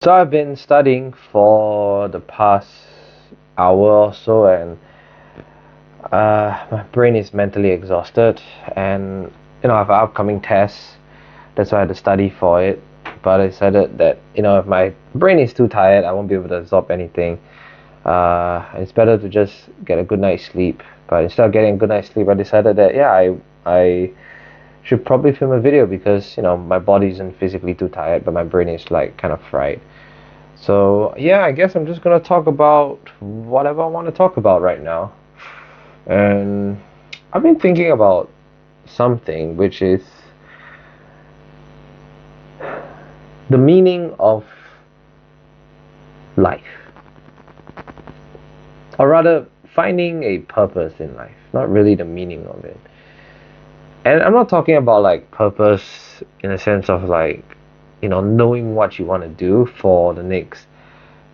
So I've been studying for the past hour or so, and my brain is mentally exhausted. And I have upcoming tests. That's why I had to study for it. But I decided that if my brain is too tired, I won't be able to absorb anything. It's better to just get a good night's sleep. But instead of getting a good night's sleep, I decided that I should probably film a video because my body isn't physically too tired, but my brain is like kind of fried. So, yeah, I guess I'm just gonna talk about whatever I want to talk about right now. And I've been thinking about something which is the meaning of life, or rather, finding a purpose in life, not really the meaning of it. And I'm not talking about like purpose in a sense of like, knowing what you want to do for the next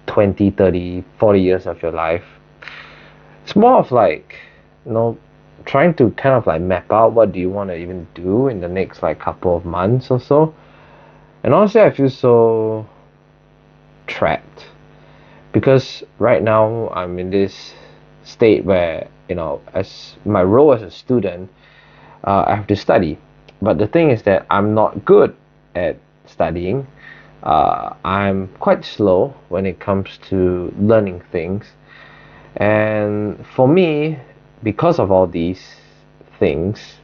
20, 30, 40 years of your life. It's more of like, trying to kind of like map out what do you want to even do in the next like couple of months or so. And honestly, I feel so trapped because right now I'm in this state where, as my role as a student, I have to study. But the thing is that I'm not good at studying. I'm quite slow when it comes to learning things. And for me, because of all these things,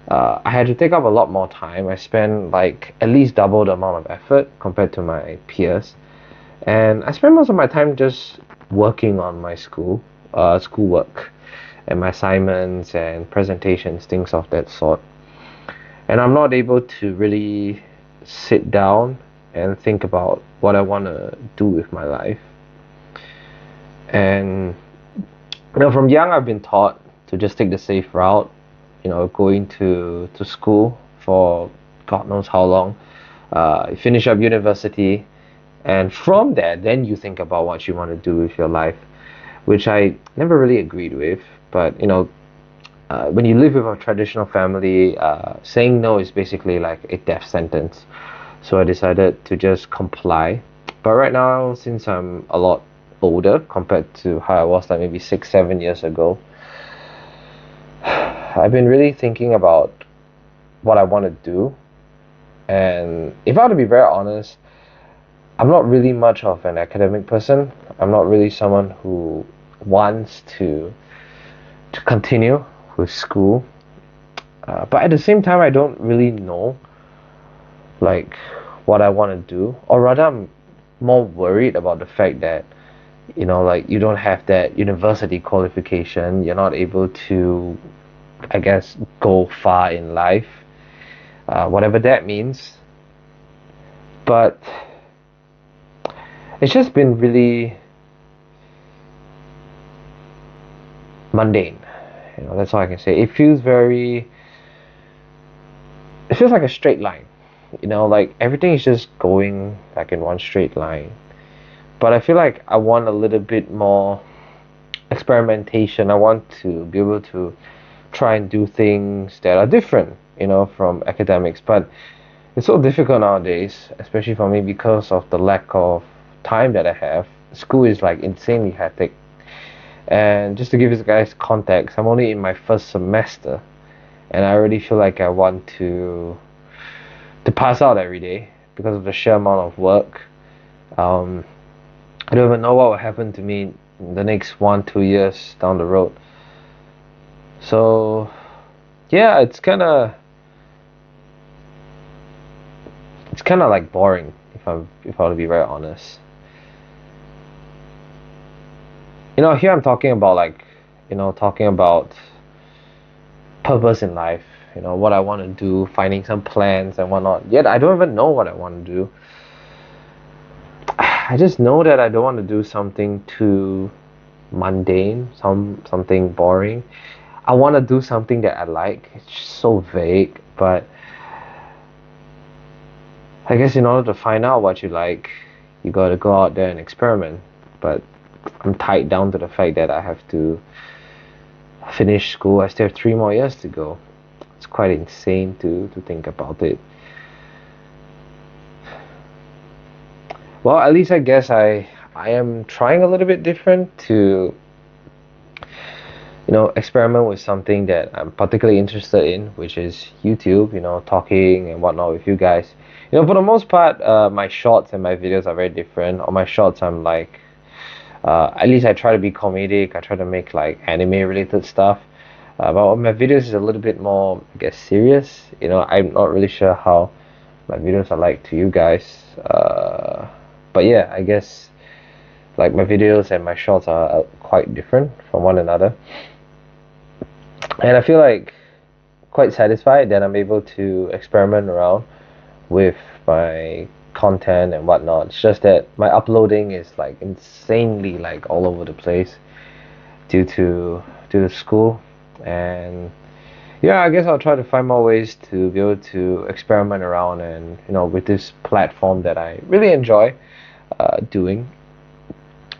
I had to take up a lot more time. I spent like at least double the amount of effort compared to my peers. And I spent most of my time just working on my schoolwork and my assignments and presentations, things of that sort. And I'm not able to really sit down and think about what I want to do with my life. And from young, I've been taught to just take the safe route, going to school for God knows how long, finish up university, and from there, then you think about what you want to do with your life, which I never really agreed with. But when you live with a traditional family, saying no is basically like a death sentence. So I decided to just comply. But right now, since I'm a lot older compared to how I was like maybe 6, 7 years ago, I've been really thinking about what I want to do. And if I were to be very honest, I'm not really much of an academic person. I'm not really someone who wants to continue with school. But at the same time, I don't really know like what I want to do, or rather, I'm more worried about the fact that like you don't have that university qualification. You're not able to, I guess, go far in life, whatever that means. But it's just been really mundane. That's all I can say. It feels like a straight line. Like everything is just going like in one straight line. But I feel like I want a little bit more experimentation. I want to be able to try and do things that are different, from academics. But it's so difficult nowadays, especially for me because of the lack of time that I have. School is like insanely hectic. And just to give you guys context, I'm only in my first semester, and I already feel like I want to pass out every day because of the sheer amount of work. Um, I don't even know what will happen to me in the next 1, 2 years down the road. So yeah, it's kind of like boring if I were to be very honest. Here I'm talking about like, talking about purpose in life, what I want to do, finding some plans and whatnot. Yet I don't even know what I want to do. I just know that I don't want to do something too mundane, something boring. I want to do something that I like. It's just so vague, but I guess in order to find out what you like, you got to go out there and experiment. But I'm tied down to the fact that I have to finish school. I still have 3 more years to go. It's quite insane to think about it. Well, at least I guess I am trying a little bit different to experiment with something that I'm particularly interested in, which is YouTube, talking and whatnot with you guys. For the most part, my shorts and my videos are very different. On my shorts, I'm like, at least I try to be comedic. I try to make like anime related stuff. But on my videos is a little bit more, I guess, serious. I'm not really sure how my videos are like to you guys. But yeah, I guess like my videos and my shorts are quite different from one another. And I feel like quite satisfied that I'm able to experiment around with my content and whatnot. It's just that my uploading is like insanely like all over the place due to school. And yeah, I guess I'll try to find more ways to be able to experiment around and with this platform that I really enjoy doing.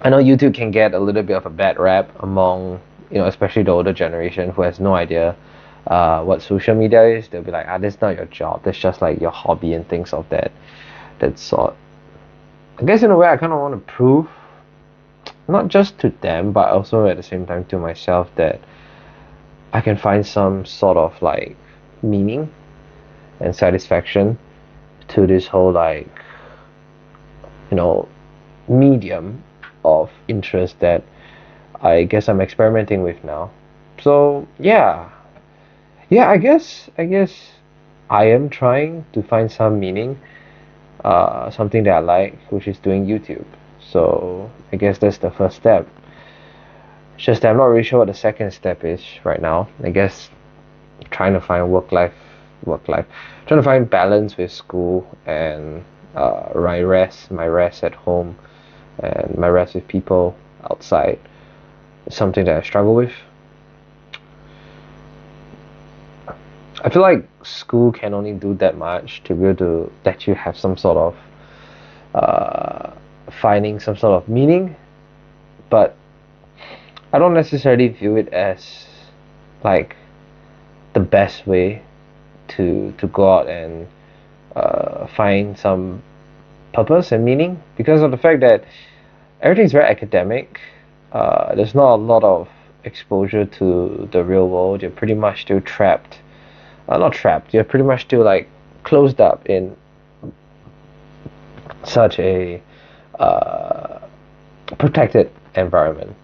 I know YouTube can get a little bit of a bad rap among, especially the older generation who has no idea what social media is. They'll be like, that's not your job. That's just like your hobby and things of that sort. I guess in a way, I kind of want to prove, not just to them, but also at the same time to myself, that I can find some sort of like meaning and satisfaction to this whole like, medium of interest that I guess I'm experimenting with now. So yeah, I guess I am trying to find some meaning, something that I like, which is doing YouTube. So I guess that's the first step. It's just that I'm not really sure what the second step is right now. I guess trying to find work life, trying to find balance with school and my rest at home, and my rest with people outside. Is something that I struggle with. I feel like school can only do that much to be able to let you have some sort of uh, finding some sort of meaning, but I don't necessarily view it as like the best way to go out and find some purpose and meaning, because of the fact that everything's very academic. There's not a lot of exposure to the real world. You're pretty much still trapped. Not trapped. You're pretty much still like closed up in such a uh, protected environment.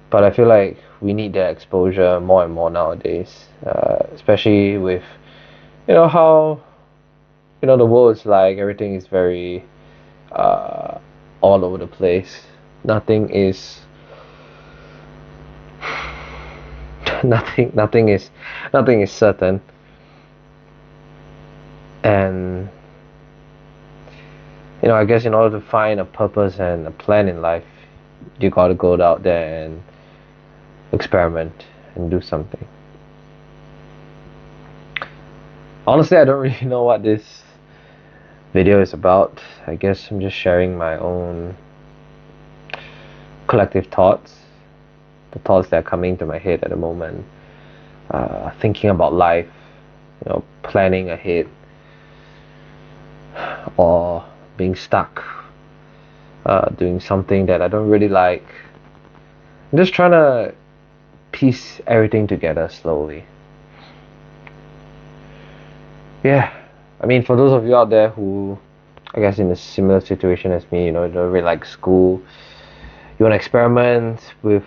But I feel like we need that exposure more and more nowadays, especially with how the world is like. Everything is very uh, all over the place. Nothing is nothing is certain. And I guess in order to find a purpose and a plan in life, you got to go out there and experiment and do something. Honestly, I don't really know what this video is about. I guess I'm just sharing my own collective thoughts, the thoughts that are coming to my head at the moment, thinking about life, planning ahead, or being stuck, doing something that I don't really like. I'm just trying to piece everything together slowly. Yeah, I mean, for those of you out there who, I guess, in a similar situation as me, you don't really like school, you want to experiment with,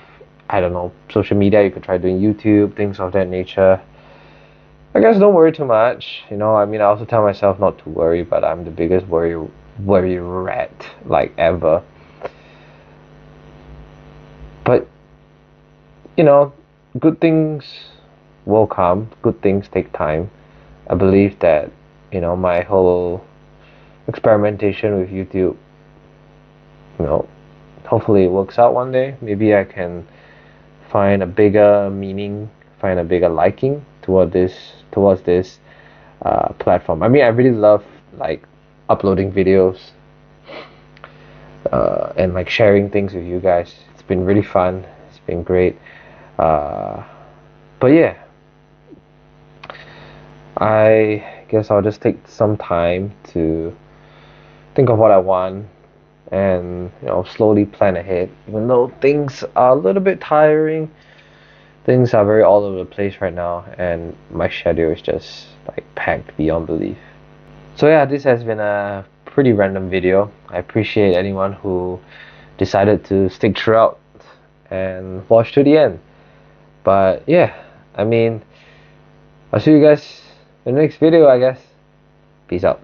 I don't know, social media, you could try doing YouTube, things of that nature. I guess don't worry too much. I mean, I also tell myself not to worry, but I'm the biggest worry rat like ever. But good things will come. Good things take time. I believe that my whole experimentation with YouTube, you know, hopefully it works out one day. Maybe I can find a bigger meaning, find a bigger liking towards this platform. I mean, I really love like uploading videos and like sharing things with you guys. It's been really fun. It's been great. Uh, but yeah, I guess I'll just take some time to think of what I want, and slowly plan ahead. Even though things are a little bit tiring, things are very all over the place right now, and my schedule is just like packed beyond belief. So yeah, this has been a pretty random video. I appreciate anyone who decided to stick throughout and watch to the end. But yeah, I mean, I'll see you guys in the next video, I guess. Peace out.